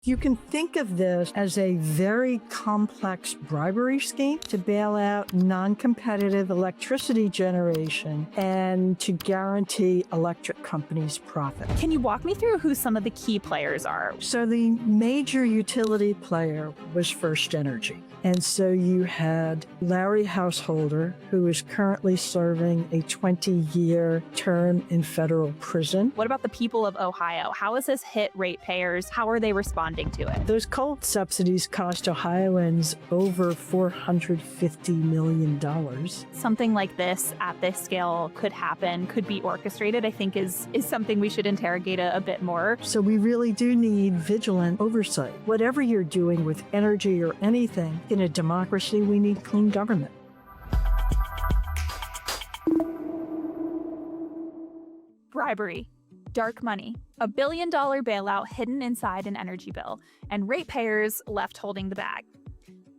You can think of this as a very complex bribery scheme to bail out non-competitive electricity generation and to guarantee electric companies' profit. Can you walk me through who some of the key players are? So the major utility player was First Energy. And so you had Larry Householder, who is currently serving a 20-year term in federal prison. What about the people of Ohio? How has this hit ratepayers? How are they responding to it? Those coal subsidies cost Ohioans over $450 million. Something like this at this scale could happen, could be orchestrated, I think is something we should interrogate a bit more. So we really do need vigilant oversight. Whatever you're doing with energy or anything, in a democracy, we need clean government. Bribery. Dark money. $1 billion bailout hidden inside an energy bill, and ratepayers left holding the bag.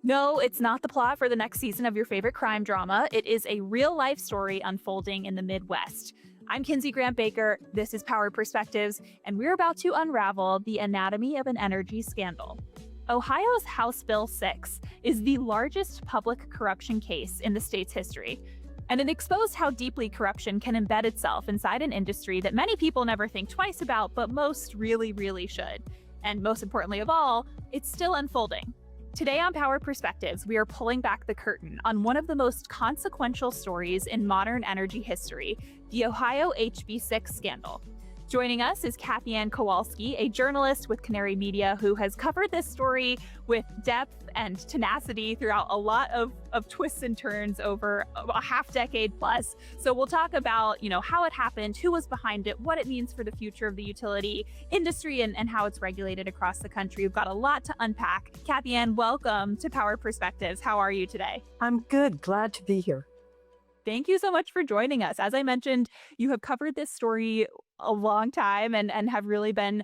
No, it's not the plot for the next season of your favorite crime drama. It is a real-life story unfolding in the Midwest. I'm Kinsey Grant Baker, this is Power Perspectives, and we're about to unravel the anatomy of an energy scandal. Ohio's House Bill 6 is the largest public corruption case in the state's history, and it exposed how deeply corruption can embed itself inside an industry that many people never think twice about, but most really, really should. And most importantly of all, it's still unfolding. Today on Power Perspectives, we are pulling back the curtain on one of the most consequential stories in modern energy history, the Ohio HB6 scandal. Joining us is Kathiann Kowalski, a journalist with Canary Media who has covered this story with depth and tenacity throughout a lot of twists and turns over a half decade plus. So we'll talk about, how it happened, who was behind it, what it means for the future of the utility industry, and how it's regulated across the country. We've got a lot to unpack. Kathiann, welcome to Power Perspectives. How are you today? I'm good. Glad to be here. Thank you so much for joining us. As I mentioned, you have covered this story a long time and have really been,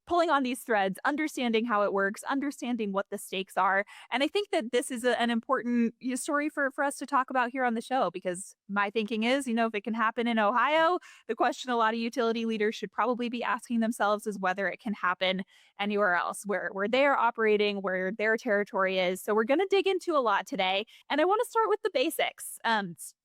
pulling on these threads, understanding how it works, understanding what the stakes are. And I think that this is an important story for us to talk about here on the show, because my thinking is, if it can happen in Ohio, the question a lot of utility leaders should probably be asking themselves is whether it can happen anywhere else, where they are operating, where their territory is. So we're going to dig into a lot today. And I want to start with the basics.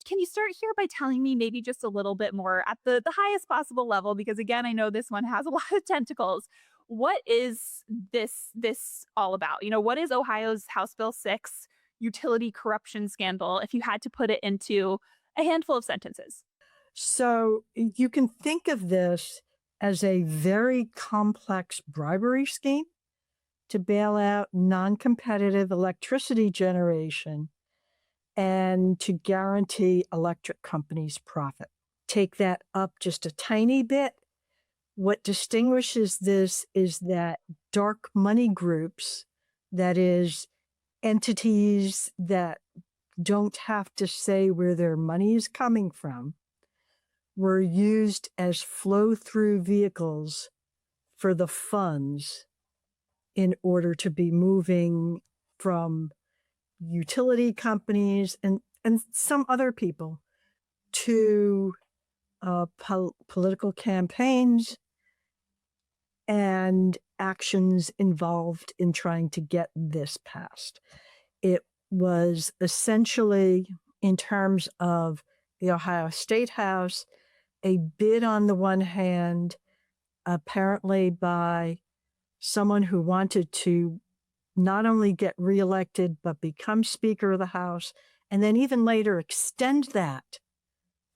Can you start here by telling me maybe just a little bit more at the highest possible level? Because again, I know this one has a lot of tentacles. What is this all about? What is Ohio's House Bill 6 utility corruption scandal, if you had to put it into a handful of sentences? So you can think of this as a very complex bribery scheme to bail out non-competitive electricity generation and to guarantee electric companies' profit. Take that up just a tiny bit. What distinguishes this is that dark money groups, that is, entities that don't have to say where their money is coming from, were used as flow-through vehicles for the funds in order to be moving from utility companies and some other people to political campaigns and actions involved in trying to get this passed. It was essentially, in terms of the Ohio State House, a bid on the one hand, apparently by someone who wanted to not only get reelected, but become Speaker of the House, and then even later extend that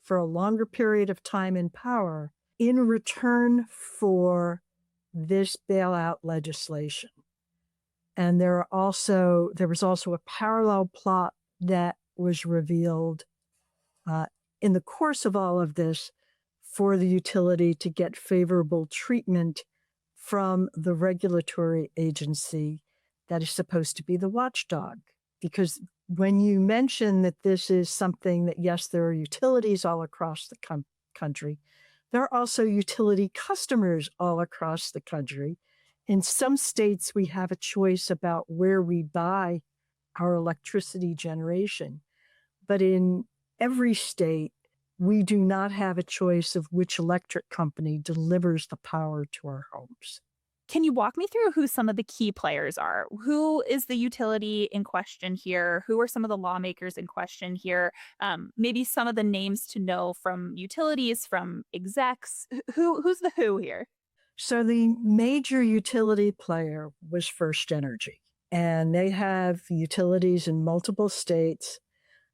for a longer period of time in power in return for this bailout legislation. And there was also a parallel plot that was revealed in the course of all of this for the utility to get favorable treatment from the regulatory agency that is supposed to be the watchdog. Because when you mention that this is something that, yes, there are utilities all across the country, there are also utility customers all across the country. In some states, we have a choice about where we buy our electricity generation. But in every state, we do not have a choice of which electric company delivers the power to our homes. Can you walk me through who some of the key players are? Who is the utility in question here? Who are some of the lawmakers in question here? Maybe some of the names to know from utilities, from execs. Who's the who here? So the major utility player was First Energy, and they have utilities in multiple states.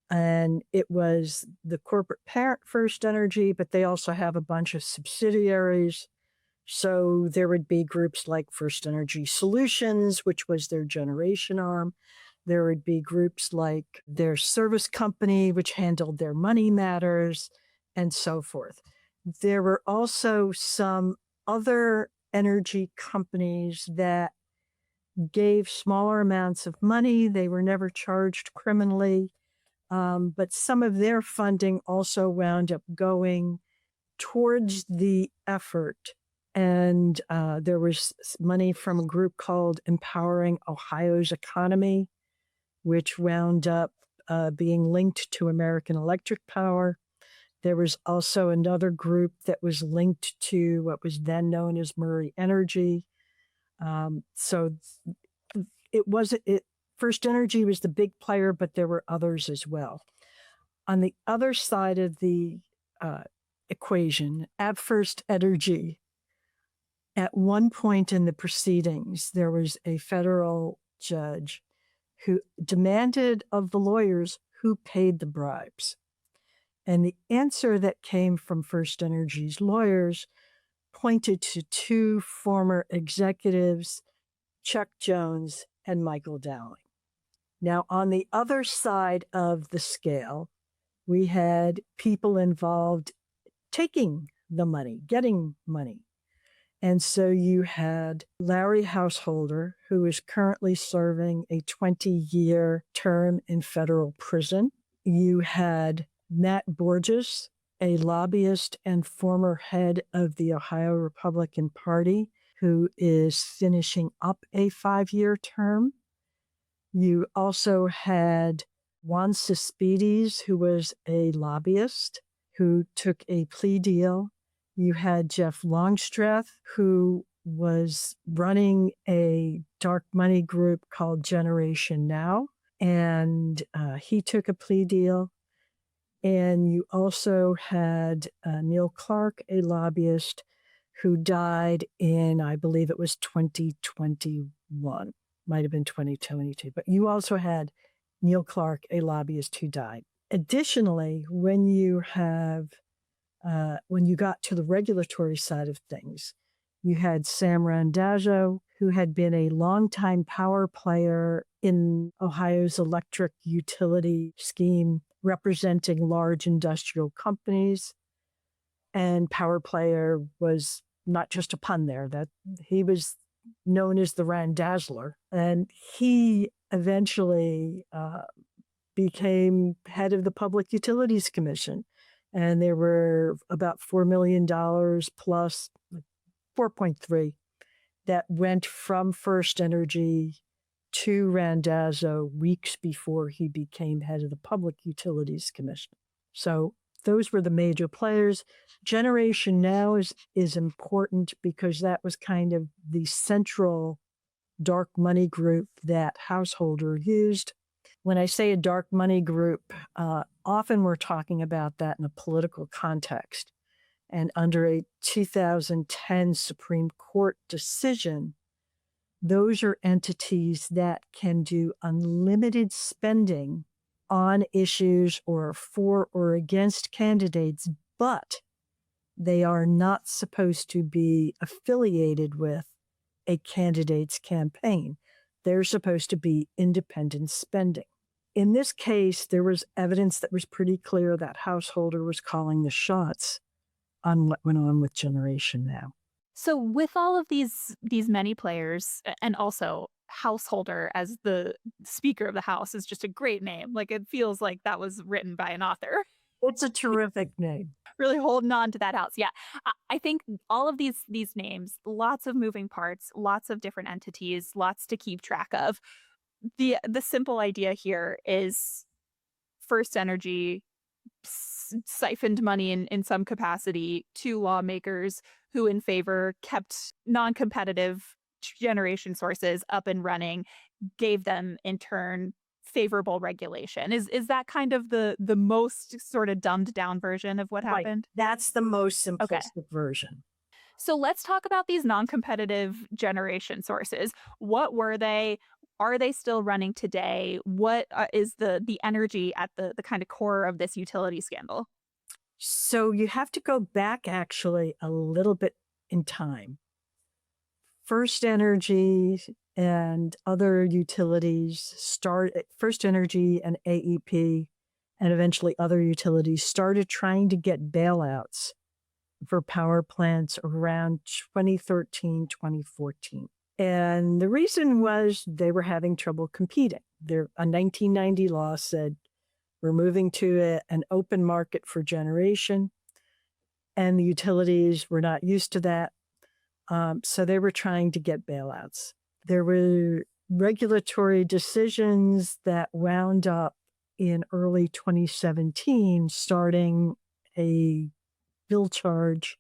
And it was the corporate parent, First Energy, but they also have a bunch of subsidiaries. So there would be groups like First Energy Solutions, which was their generation arm. There would be groups like their service company, which handled their money matters, and so forth. There were also some other energy companies that gave smaller amounts of money. They were never charged criminally, but some of their funding also wound up going towards the effort. And there was money from a group called Empowering Ohio's Economy, which wound up being linked to American Electric Power. There was also another group that was linked to what was then known as Murray Energy. So it wasn't it. First Energy was the big player, but there were others as well. On the other side of the equation, at First Energy, at one point in the proceedings, there was a federal judge who demanded of the lawyers who paid the bribes. And the answer that came from First Energy's lawyers pointed to two former executives, Chuck Jones and Michael Dowling. Now, on the other side of the scale, we had people involved taking the money, getting money. And so you had Larry Householder, who is currently serving a 20-year term in federal prison. You had Matt Borges, a lobbyist and former head of the Ohio Republican Party, who is finishing up a 5-year term. You also had Juan Cespedes, who was a lobbyist, who took a plea deal. You had Jeff Longstreth, who was running a dark money group called Generation Now, and he took a plea deal. And you also had Neil Clark, a lobbyist, who died in, I believe it was 2021, might have been 2022. But you also had Neil Clark, a lobbyist, who died. Additionally, when you got to the regulatory side of things, you had Sam Randazzo, who had been a longtime power player in Ohio's electric utility scheme, representing large industrial companies. And power player was not just a pun there, that he was known as the Randazzler. And he eventually became head of the Public Utilities Commission. And there were about $4 million plus 4.3 that went from First Energy to Randazzo weeks before he became head of the Public Utilities Commission. So those were the major players. Generation Now is important because that was kind of the central dark money group that Householder used. When I say a dark money group, often we're talking about that in a political context. And under a 2010 Supreme Court decision, those are entities that can do unlimited spending on issues or for or against candidates, but they are not supposed to be affiliated with a candidate's campaign. They're supposed to be independent spending. In this case, there was evidence that was pretty clear that Householder was calling the shots on what went on with Generation Now. So with all of these many players, and also Householder as the Speaker of the House is just a great name. Like, it feels like that was written by an author. It's a terrific name. Really holding on to that house. Yeah. I think all of these names, lots of moving parts, lots of different entities, lots to keep track of. The simple idea here is First Energy siphoned money in some capacity to lawmakers who in favor kept non-competitive generation sources up and running gave them in turn favorable regulation. Is that kind of the most sort of dumbed down version of what Right. happened? That's the most Okay. simplistic version. So let's talk about these non-competitive generation sources. What were they? Are they still running today? What is the energy at the kind of core of this utility scandal? So you have to go back actually a little bit in time. First Energy and other utilities First Energy and AEP and eventually other utilities started trying to get bailouts for power plants around 2013, 2014. And the reason was they were having trouble competing. A 1990 law said we're moving to an open market for generation, and the utilities were not used to that. So they were trying to get bailouts. There were regulatory decisions that wound up in early 2017, starting a bill charge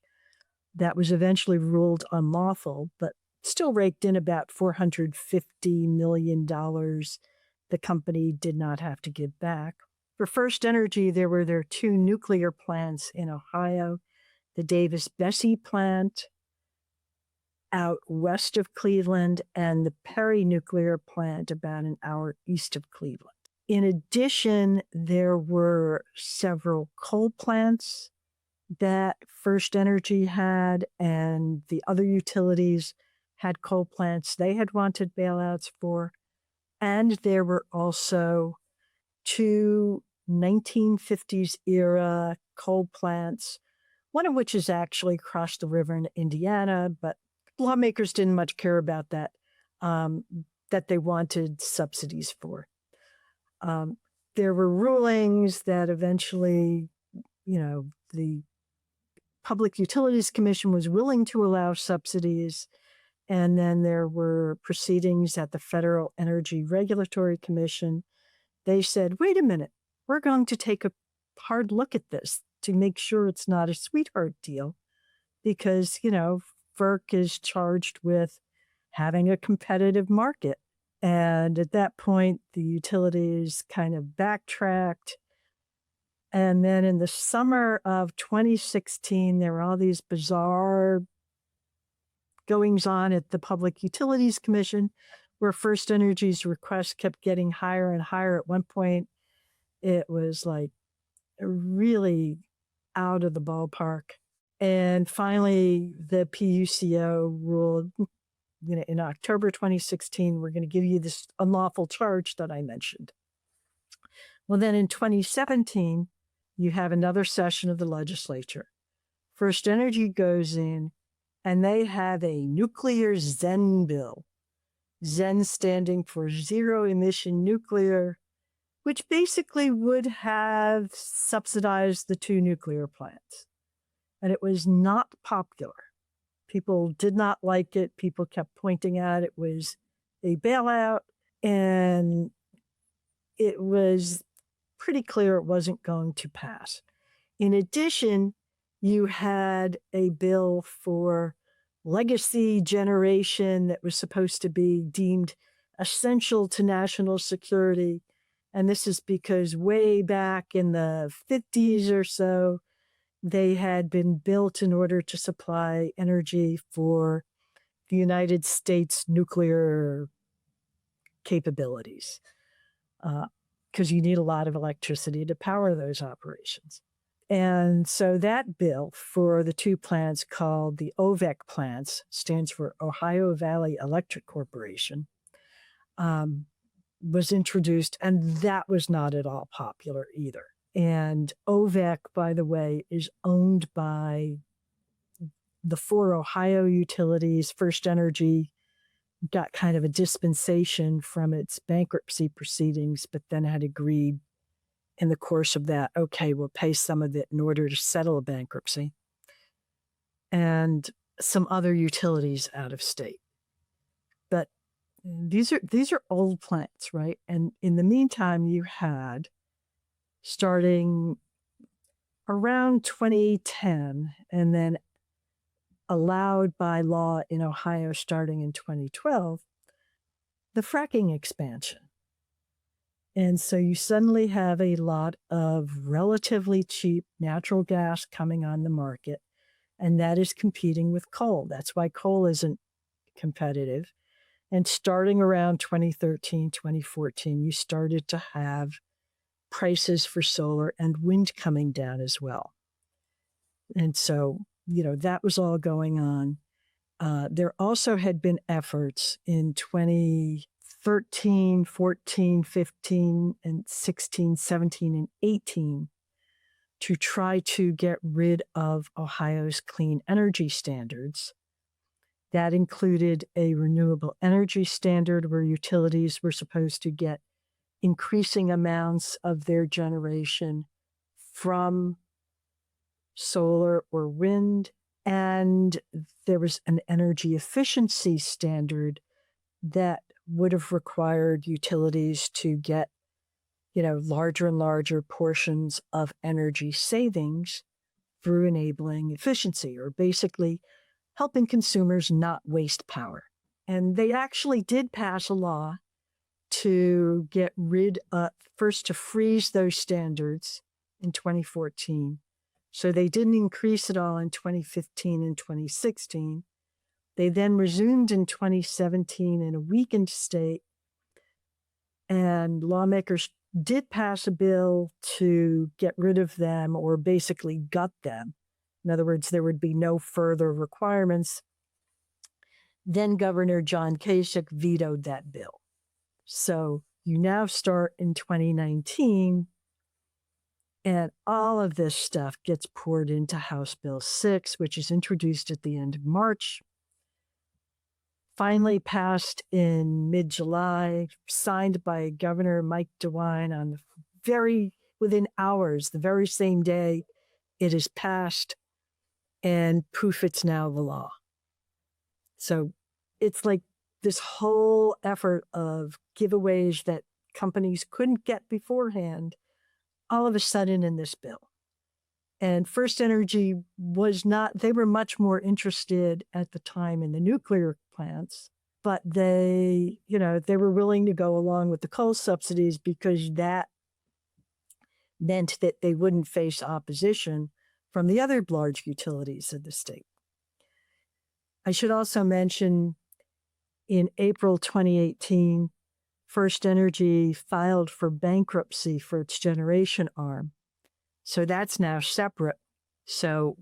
that was eventually ruled unlawful, but still raked in about $450 million the company did not have to give back. For First Energy, there were their two nuclear plants in Ohio, the Davis-Besse plant out west of Cleveland and the Perry nuclear plant about an hour east of Cleveland. In addition, there were several coal plants that First Energy had, and the other utilities had coal plants they had wanted bailouts for. And there were also two 1950s era coal plants, one of which is actually across the river in Indiana, but lawmakers didn't much care about that, that they wanted subsidies for. There were rulings that eventually, the Public Utilities Commission was willing to allow subsidies. And then there were proceedings at the Federal Energy Regulatory Commission. They said, wait a minute, we're going to take a hard look at this to make sure it's not a sweetheart deal because, FERC is charged with having a competitive market. And at that point, the utilities kind of backtracked. And then in the summer of 2016, there were all these bizarre goings on at the Public Utilities Commission, where First Energy's request kept getting higher and higher. At one point, it was like really out of the ballpark. And finally, the PUCO ruled, in October 2016, we're going to give you this unlawful charge that I mentioned. Well, then in 2017, you have another session of the legislature. First Energy goes in and they have a nuclear ZEN bill, ZEN standing for zero emission nuclear, which basically would have subsidized the two nuclear plants. And it was not popular. People did not like it. People kept pointing out it was a bailout, and it was pretty clear it wasn't going to pass. In addition, you had a bill for legacy generation that was supposed to be deemed essential to national security. And this is because way back in the 50s or so, they had been built in order to supply energy for the United States nuclear capabilities, because you need a lot of electricity to power those operations. And so that bill for the two plants called the OVEC plants, stands for Ohio Valley Electric Corporation, was introduced, and that was not at all popular either. And OVEC, by the way, is owned by the four Ohio utilities. First Energy got kind of a dispensation from its bankruptcy proceedings, but then had agreed in the course of that, okay, we'll pay some of it in order to settle a bankruptcy. And some other utilities out of state. But these are old plants, right? And in the meantime, you had, starting around 2010 and then allowed by law in Ohio starting in 2012, the fracking expansion. And so you suddenly have a lot of relatively cheap natural gas coming on the market, and that is competing with coal. That's why coal isn't competitive. And starting around 2013, 2014, you started to have prices for solar and wind coming down as well. And so, that was all going on. There also had been efforts in 2013, 14, 15, and 16, 17, and 18 to try to get rid of Ohio's clean energy standards. That included a renewable energy standard where utilities were supposed to get increasing amounts of their generation from solar or wind. And there was an energy efficiency standard that would have required utilities to get, larger and larger portions of energy savings through enabling efficiency, or basically helping consumers not waste power. And they actually did pass a law to get rid of, first to freeze those standards in 2014. So they didn't increase it all in 2015 and 2016. They then resumed in 2017 in a weakened state, and lawmakers did pass a bill to get rid of them or basically gut them. In other words, there would be no further requirements. Then Governor John Kasich vetoed that bill. So you now start in 2019, and all of this stuff gets poured into House Bill 6, which is introduced at the end of March, finally passed in mid-July, signed by Governor Mike DeWine within hours, the very same day it is passed, and poof, it's now the law. So it's like this whole effort of giveaways that companies couldn't get beforehand, all of a sudden in this bill. And First Energy they were much more interested at the time in the nuclear plants, but they were willing to go along with the coal subsidies because that meant that they wouldn't face opposition from the other large utilities of the state. I should also mention in April 2018, First Energy filed for bankruptcy for its generation arm. So that's now separate. So,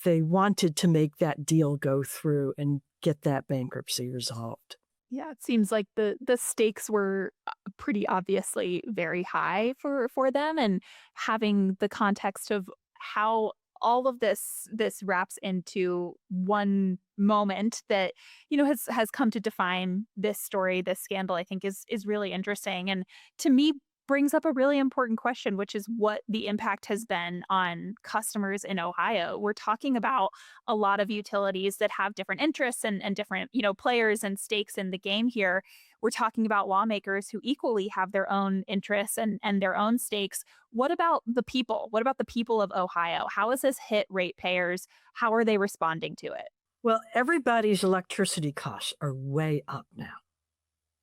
they wanted to make that deal go through and get that bankruptcy resolved. Yeah, it seems like the stakes were pretty obviously very high for them, and having the context of how all of this wraps into one moment that has come to define this story, this scandal, I think is really interesting, and to me brings up a really important question, which is what the impact has been on customers in Ohio. We're talking about a lot of utilities that have different interests and different, players and stakes in the game here. We're talking about lawmakers who equally have their own interests and their own stakes. What about the people? What about the people of Ohio? How has this hit ratepayers? How are they responding to it? Well, everybody's electricity costs are way up now,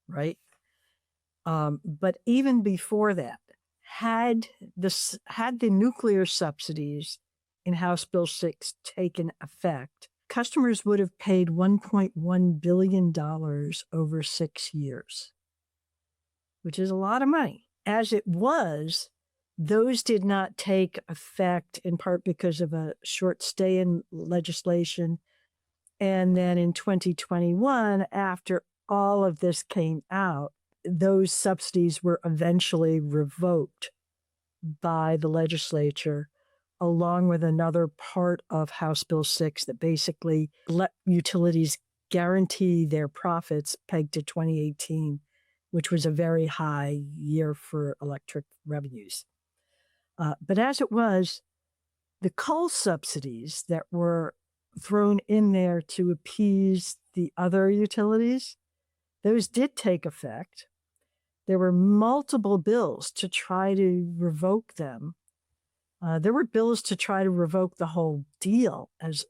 right? But even before that, had the nuclear subsidies in House Bill 6 taken effect, customers would have paid $1.1 billion over 6 years, which is a lot of money. As it was, those did not take effect in part because of a short stay in legislation. And then in 2021, after all of this came out, those subsidies were eventually revoked by the legislature, along with another part of House Bill 6 that basically let utilities guarantee their profits pegged to 2018, which was a very high year for electric revenues. But as it was, the coal subsidies that were thrown in there to appease the other utilities, those did take effect. There were multiple bills to try to revoke them. There were bills to try to revoke the whole deal as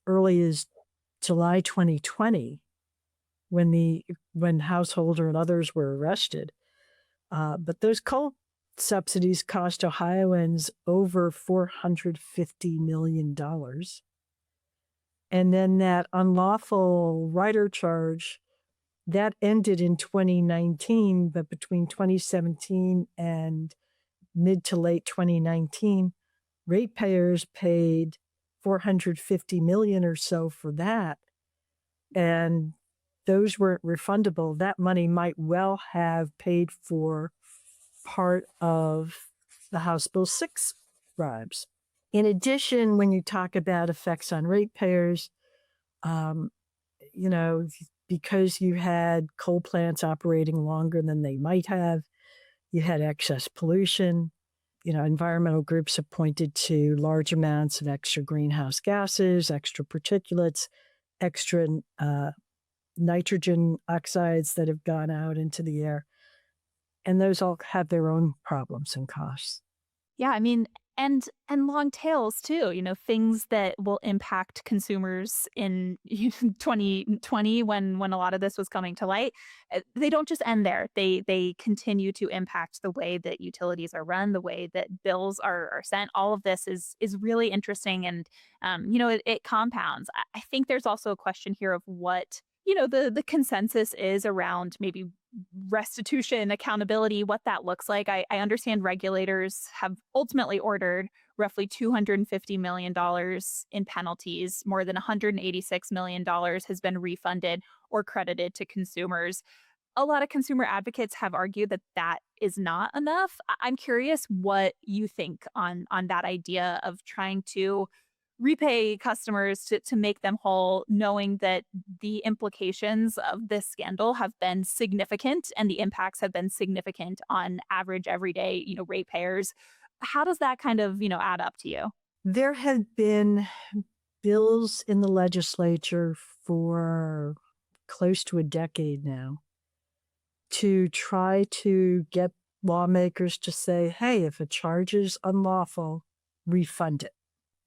early as July 2020 when Householder and others were arrested. But those coal subsidies cost Ohioans over $450 million. And then that unlawful rider charge, that ended in 2019, but between 2017 and mid to late 2019, ratepayers paid $450 million or so for that. And those weren't refundable. That money might well have paid for part of the House Bill 6 bribes. In addition, when you talk about effects on ratepayers, because you had coal plants operating longer than they might have, you had excess pollution. Environmental groups have pointed to large amounts of extra greenhouse gases, extra particulates, extra nitrogen oxides that have gone out into the air. And those all have their own problems and costs. Yeah, I mean, and long tails too, things that will impact consumers in 2020 when a lot of this was coming to light. They don't just end there. They continue to impact the way that utilities are run, the way that bills are sent. All of this is really interesting, and it compounds. I think there's also a question here of what the consensus is around maybe restitution, accountability, what that looks like. I understand regulators have ultimately ordered roughly $250 million in penalties. More than $186 million has been refunded or credited to consumers. A lot of consumer advocates have argued that that is not enough. I'm curious what you think on that idea of trying to repay customers to make them whole, knowing that the implications of this scandal have been significant and the impacts have been significant on average everyday, ratepayers. How does that kind of, add up to you? There have been bills in the legislature for close to a decade now to try to get lawmakers to say, hey, if a charge is unlawful, refund it.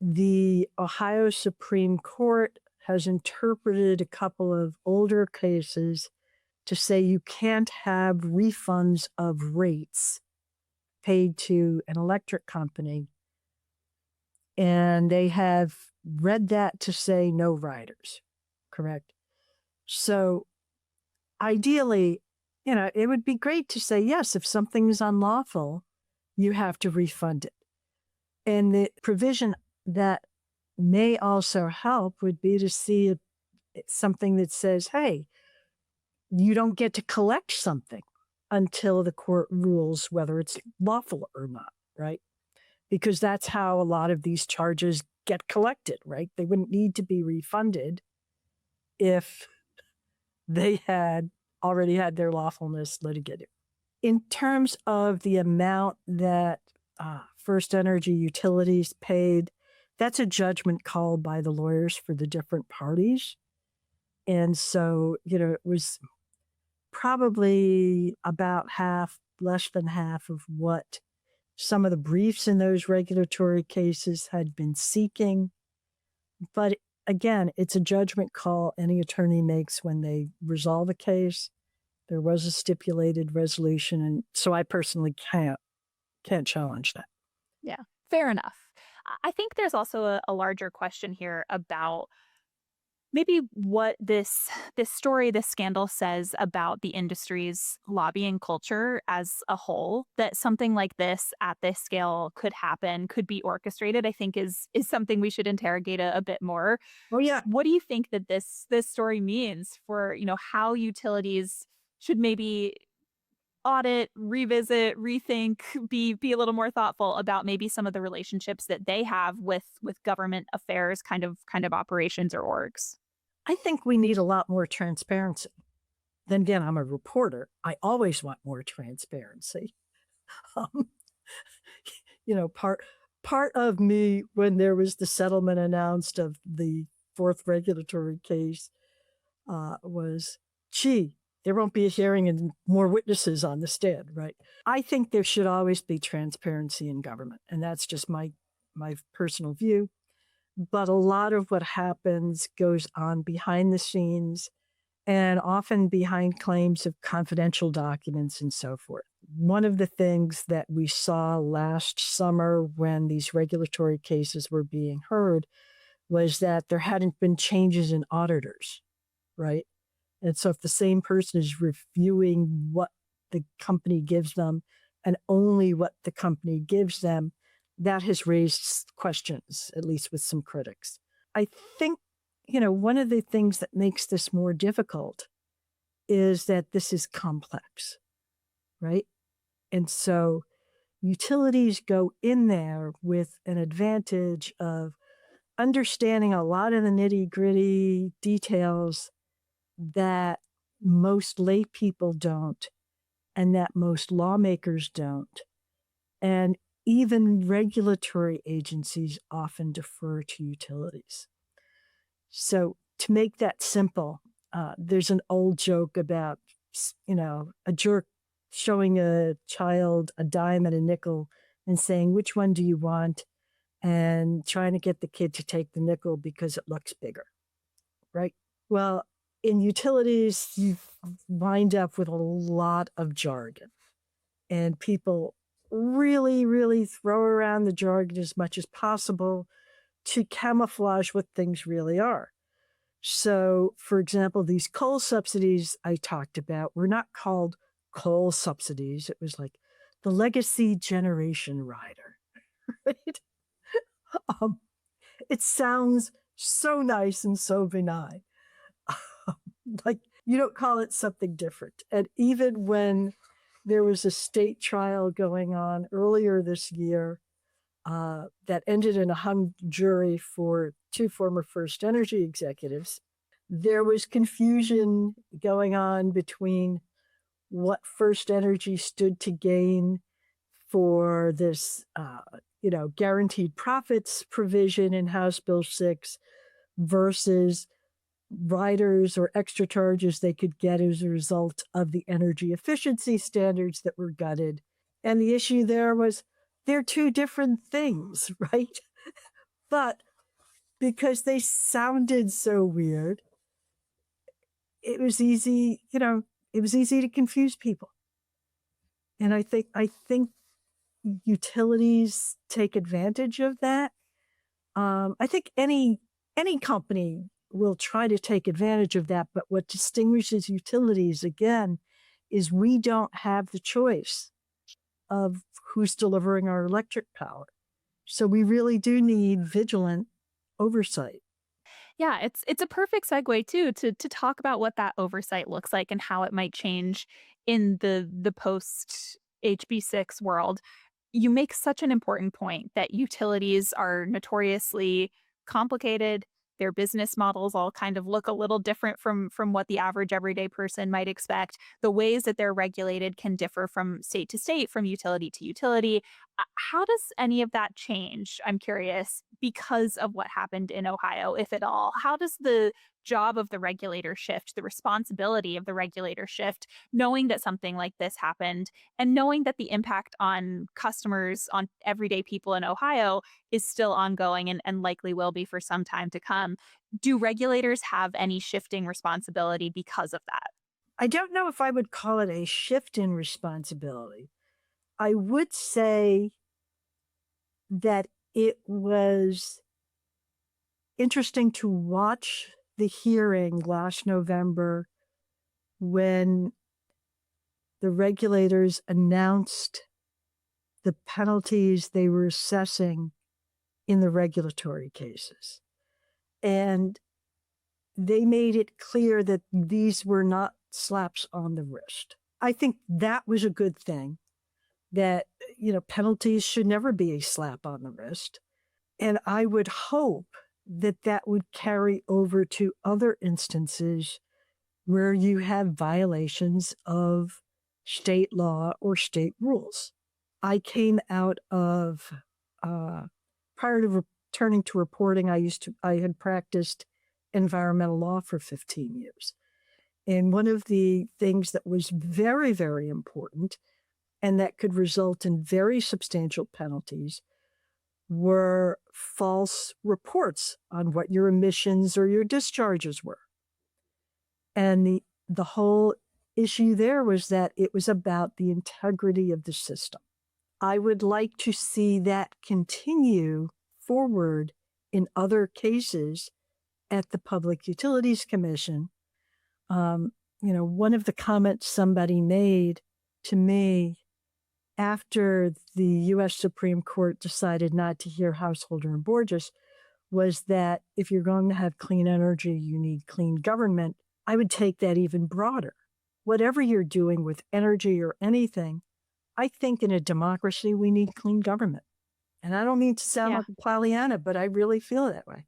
The Ohio Supreme Court has interpreted a couple of older cases to say you can't have refunds of rates paid to an electric company. And they have read that to say no riders, correct? So ideally, it would be great to say, yes, if something is unlawful, you have to refund it. And the provision that may also help would be to see something that says, hey, you don't get to collect something until the court rules whether it's lawful or not, right? Because that's how a lot of these charges get collected, right? They wouldn't need to be refunded if they had already had their lawfulness litigated. In terms of the amount that First Energy Utilities paid, that's a judgment call by the lawyers for the different parties. And so, it was probably about half, less than half of what some of the briefs in those regulatory cases had been seeking. But again, it's a judgment call any attorney makes when they resolve a case. There was a stipulated resolution, and so I personally can't challenge that. Yeah, fair enough. I think there's also a larger question here about maybe what this story, this scandal says about the industry's lobbying culture as a whole. That something like this at this scale could happen, could be orchestrated, I think is something we should interrogate a bit more. Oh yeah. What do you think that this story means for, how utilities should maybe audit, revisit, rethink, be a little more thoughtful about maybe some of the relationships that they have with government affairs kind of operations or orgs? I think we need a lot more transparency. Then again, I'm a reporter. I always want more transparency. Um, part of me when there was the settlement announced of the fourth regulatory case was, gee, there won't be a hearing and more witnesses on the stand, right? I think there should always be transparency in government, and that's just my personal view. but a lot of what happens goes on behind the scenes and often behind claims of confidential documents and so forth. One of the things that we saw last summer when these regulatory cases were being heard was that there hadn't been changes in auditors, right? And so if the same person is reviewing what the company gives them and only what the company gives them, that has raised questions, at least with some critics. I think, one of the things that makes this more difficult is that this is complex, right? And so utilities go in there with an advantage of understanding a lot of the nitty-gritty details that most lay people don't and that most lawmakers don't. And even regulatory agencies often defer to utilities. So to make that simple, there's an old joke about, a jerk showing a child a dime and a nickel and saying, which one do you want? And trying to get the kid to take the nickel because it looks bigger, right? Well, in utilities, you wind up with a lot of jargon, and people really, really throw around the jargon as much as possible to camouflage what things really are. So, for example, these coal subsidies I talked about were not called coal subsidies. It was like the legacy generation rider, right? Um, it sounds so nice and so benign. Like you don't call it something different. And even when there was a state trial going on earlier this year that ended in a hung jury for two former First Energy executives, there was confusion going on between what First Energy stood to gain for this, guaranteed profits provision in House Bill 6 versus riders or extra charges they could get as a result of the energy efficiency standards that were gutted. And the issue there was they're two different things, right? But because they sounded so weird, it was easy, it was easy to confuse people. And I think utilities take advantage of that. I think any company will try to take advantage of that, but what distinguishes utilities again is we don't have the choice of who's delivering our electric power. So we really do need vigilant oversight. Yeah, it's a perfect segue too to talk about what that oversight looks like and how it might change in the post HB6 world. You make such an important point that utilities are notoriously complicated. Their business models all kind of look a little different from what the average everyday person might expect. The ways that they're regulated can differ from state to state, from utility to utility. How does any of that change? I'm curious because of what happened in Ohio, if at all. How does the job of the regulator shift, the responsibility of the regulator shift, knowing that something like this happened and knowing that the impact on customers, on everyday people in Ohio is still ongoing and likely will be for some time to come? Do regulators have any shifting responsibility because of that? I don't know if I would call it a shift in responsibility. I would say that it was interesting to watch the hearing last November when the regulators announced the penalties they were assessing in the regulatory cases. And they made it clear that these were not slaps on the wrist. I think that was a good thing, that, penalties should never be a slap on the wrist. And I would hope that that would carry over to other instances where you have violations of state law or state rules. I came out of, prior to returning to reporting, I had practiced environmental law for 15 years. And one of the things that was very, very important and that could result in very substantial penalties were false reports on what your emissions or your discharges were. And the whole issue there was that it was about the integrity of the system. I would like to see that continue forward in other cases at the Public Utilities Commission. One of the comments somebody made to me after the U.S. Supreme Court decided not to hear Householder and Borges was that if you're going to have clean energy, you need clean government. I would take that even broader. Whatever you're doing with energy or anything, I think in a democracy, we need clean government. And I don't mean to sound like a Pollyanna, but I really feel that way.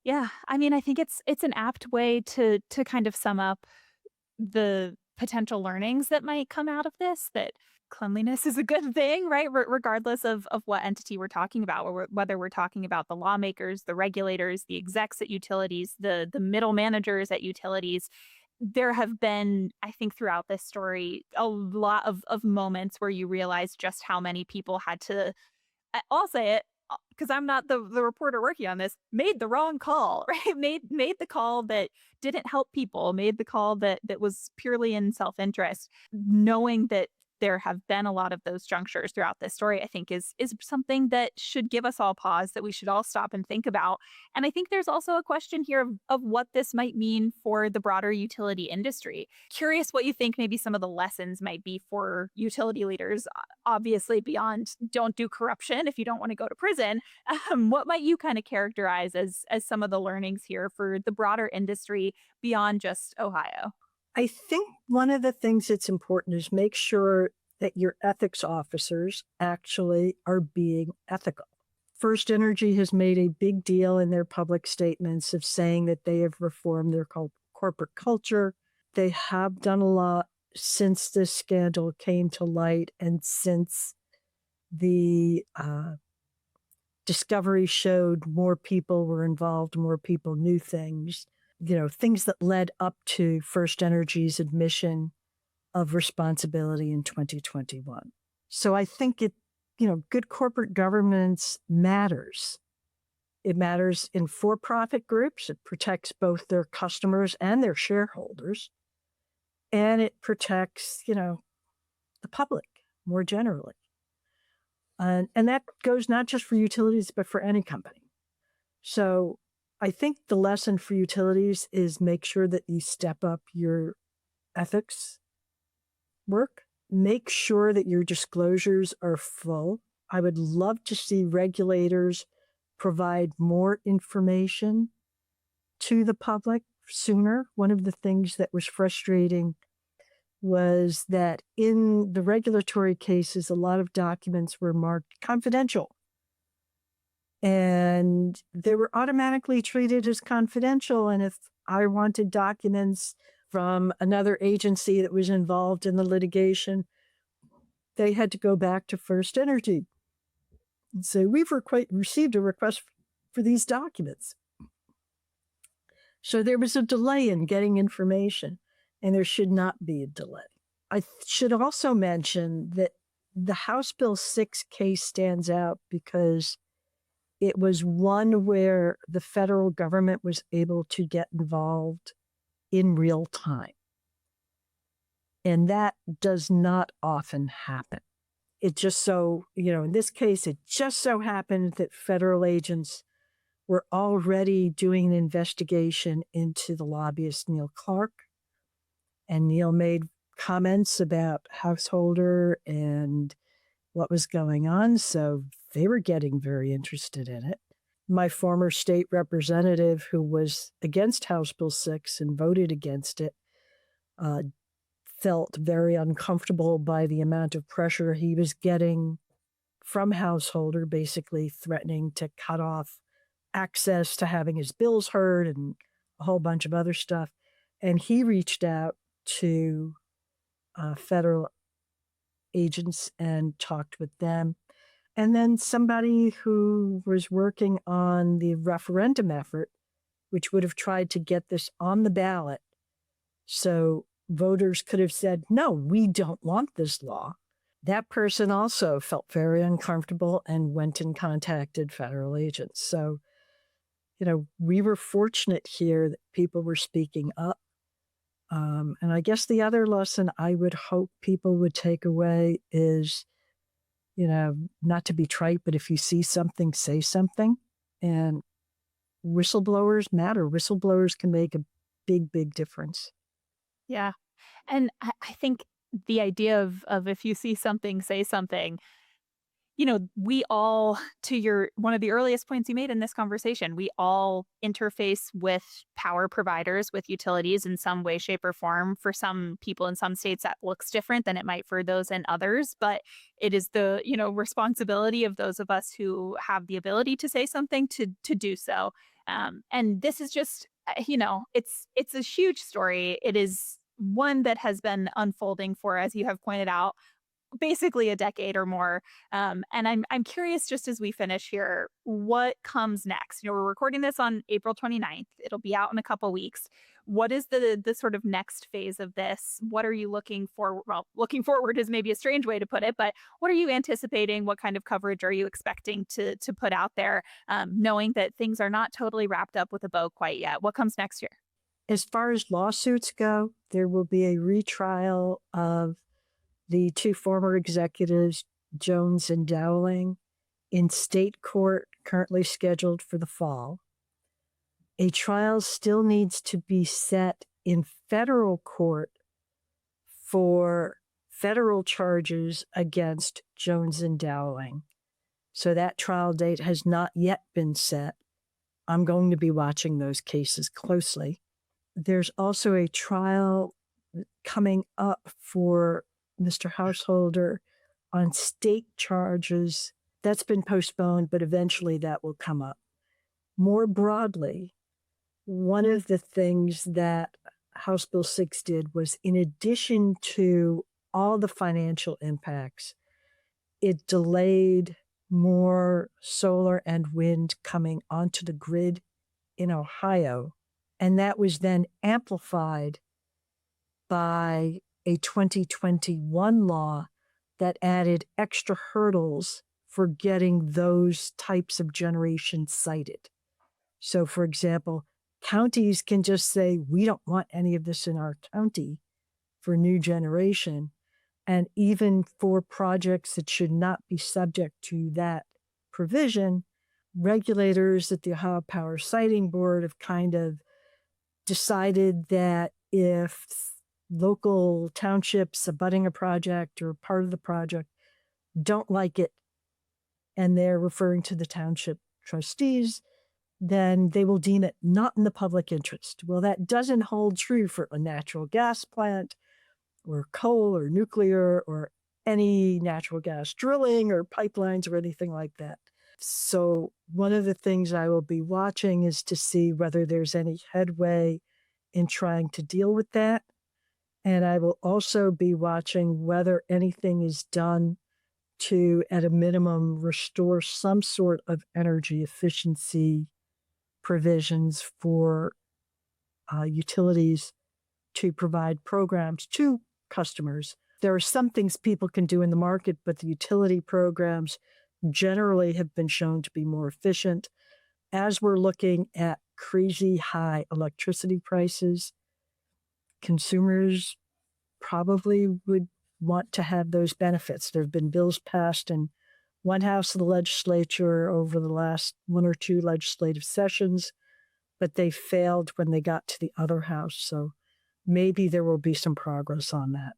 Yeah, I mean, I think it's an apt way to kind of sum up the potential learnings that might come out of this, that cleanliness is a good thing, right? Regardless of what entity we're talking about, or whether we're talking about the lawmakers, the regulators, the execs at utilities, the middle managers at utilities. There have been, I think, throughout this story, a lot of moments where you realize just how many people had to, I'll say it, because I'm not the reporter working on this, made the wrong call, right? Made the call that didn't help people, made the call that was purely in self-interest. Knowing that there have been a lot of those junctures throughout this story, I think is something that should give us all pause, that we should all stop and think about. And I think there's also a question here of what this might mean for the broader utility industry. Curious what you think maybe some of the lessons might be for utility leaders, obviously beyond don't do corruption if you don't want to go to prison. What might you kind of characterize as some of the learnings here for the broader industry beyond just Ohio? I think one of the things that's important is make sure that your ethics officers actually are being ethical. First Energy has made a big deal in their public statements of saying that they have reformed their corporate culture. They have done a lot since this scandal came to light and since the discovery showed more people were involved, more people knew things. Things that led up to First Energy's admission of responsibility in 2021. So I think good corporate governance matters. It matters in for-profit groups. It protects both their customers and their shareholders. And it protects, the public more generally. And that goes not just for utilities, but for any company. So I think the lesson for utilities is make sure that you step up your ethics work. Make sure that your disclosures are full. I would love to see regulators provide more information to the public sooner. One of the things that was frustrating was that in the regulatory cases, a lot of documents were marked confidential. And they were automatically treated as confidential. And if I wanted documents from another agency that was involved in the litigation, they had to go back to First Energy and say, we've received a request for these documents. So there was a delay in getting information, and there should not be a delay. I should also mention that the House Bill 6 case stands out because it was one where the federal government was able to get involved in real time. And that does not often happen. It just so, in this case, it just so happened that federal agents were already doing an investigation into the lobbyist Neil Clark. And Neil made comments about Householder and what was going on. So they were getting very interested in it. My former state representative, who was against House Bill 6 and voted against it, felt very uncomfortable by the amount of pressure he was getting from Householder, basically threatening to cut off access to having his bills heard and a whole bunch of other stuff. And he reached out to federal agents and talked with them. And then somebody who was working on the referendum effort, which would have tried to get this on the ballot so voters could have said, no, we don't want this law. that person also felt very uncomfortable and went and contacted federal agents. So, we were fortunate here that people were speaking up. And I guess the other lesson I would hope people would take away is, not to be trite, but if you see something, say something. And whistleblowers matter. Whistleblowers can make a big, big difference. Yeah. And I think the idea of if you see something, say something, we all, to your one of the earliest points you made in this conversation, we all interface with power providers, with utilities in some way, shape, or form. For some people in some states, that looks different than it might for those in others. But it is the, responsibility of those of us who have the ability to say something to do so. And this is just, it's a huge story. It is one that has been unfolding for, as you have pointed out, basically a decade or more. And I'm curious, just as we finish here, what comes next? We're recording this on April 29th. It'll be out in a couple weeks. What is the sort of next phase of this? What are you looking for? Well, looking forward is maybe a strange way to put it, but what are you anticipating? What kind of coverage are you expecting to put out there, knowing that things are not totally wrapped up with a bow quite yet? What comes next year? As far as lawsuits go, there will be a retrial of the two former executives, Jones and Dowling, in state court, currently scheduled for the fall. A trial still needs to be set in federal court for federal charges against Jones and Dowling. So that trial date has not yet been set. I'm going to be watching those cases closely. There's also a trial coming up for Mr. Householder on state charges. That's been postponed, but eventually that will come up. More broadly, one of the things that House Bill 6 did was, in addition to all the financial impacts, it delayed more solar and wind coming onto the grid in Ohio. And that was then amplified by a 2021 law that added extra hurdles for getting those types of generation sited. So, for example, counties can just say, we don't want any of this in our county for new generation. And even for projects that should not be subject to that provision, regulators at the Ohio Power Siting Board have kind of decided that if local townships abutting a project or part of the project don't like it, and they're referring to the township trustees, then they will deem it not in the public interest. Well, that doesn't hold true for a natural gas plant or coal or nuclear or any natural gas drilling or pipelines or anything like that. So one of the things I will be watching is to see whether there's any headway in trying to deal with that. And I will also be watching whether anything is done to, at a minimum, restore some sort of energy efficiency provisions for utilities to provide programs to customers. There are some things people can do in the market, but the utility programs generally have been shown to be more efficient. As we're looking at crazy high electricity prices, consumers probably would want to have those benefits. There have been bills passed in one house of the legislature over the last one or two legislative sessions, but they failed when they got to the other house. So maybe there will be some progress on that.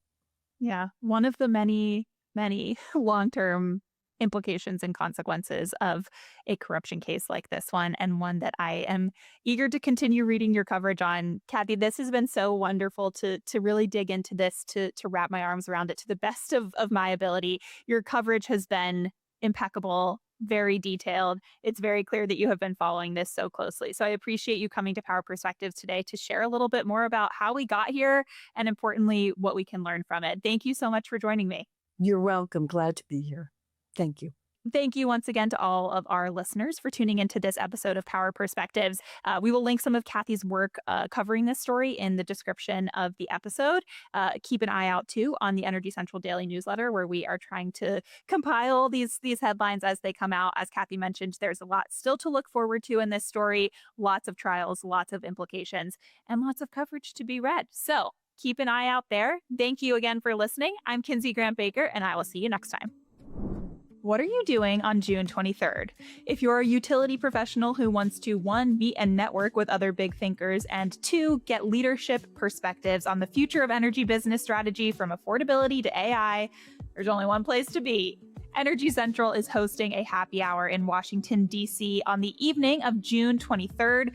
Yeah. One of the many, many long-term implications and consequences of a corruption case like this one, and one that I am eager to continue reading your coverage on. Kathy, this has been so wonderful to really dig into this, to wrap my arms around it to the best of my ability. Your coverage has been impeccable, very detailed. It's very clear that you have been following this so closely. So I appreciate you coming to Power Perspectives today to share a little bit more about how we got here and, importantly, what we can learn from it. Thank you so much for joining me. You're welcome. Glad to be here. Thank you. Thank you once again to all of our listeners for tuning into this episode of Power Perspectives. We will link some of Kathy's work covering this story in the description of the episode. Keep an eye out, too, on the Energy Central Daily newsletter, where we are trying to compile these headlines as they come out. As Kathy mentioned, there's a lot still to look forward to in this story, lots of trials, lots of implications, and lots of coverage to be read. So keep an eye out there. Thank you again for listening. I'm Kinsey Grant Baker, and I will see you next time. What are you doing on June 23rd? If you're a utility professional who wants to, 1, meet and network with other big thinkers, and 2, get leadership perspectives on the future of energy business strategy from affordability to AI, there's only one place to be. Energy Central is hosting a happy hour in Washington, D.C. on the evening of June 23rd.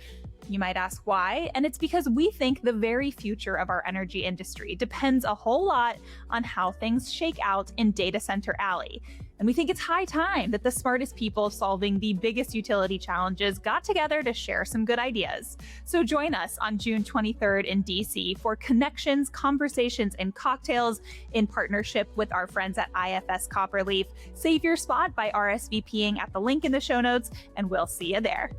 You might ask why, and it's because we think the very future of our energy industry depends a whole lot on how things shake out in Data Center Alley. And we think it's high time that the smartest people solving the biggest utility challenges got together to share some good ideas. So join us on June 23rd in DC for connections, conversations, and cocktails in partnership with our friends at IFS Copperleaf. Save your spot by RSVPing at the link in the show notes, and we'll see you there.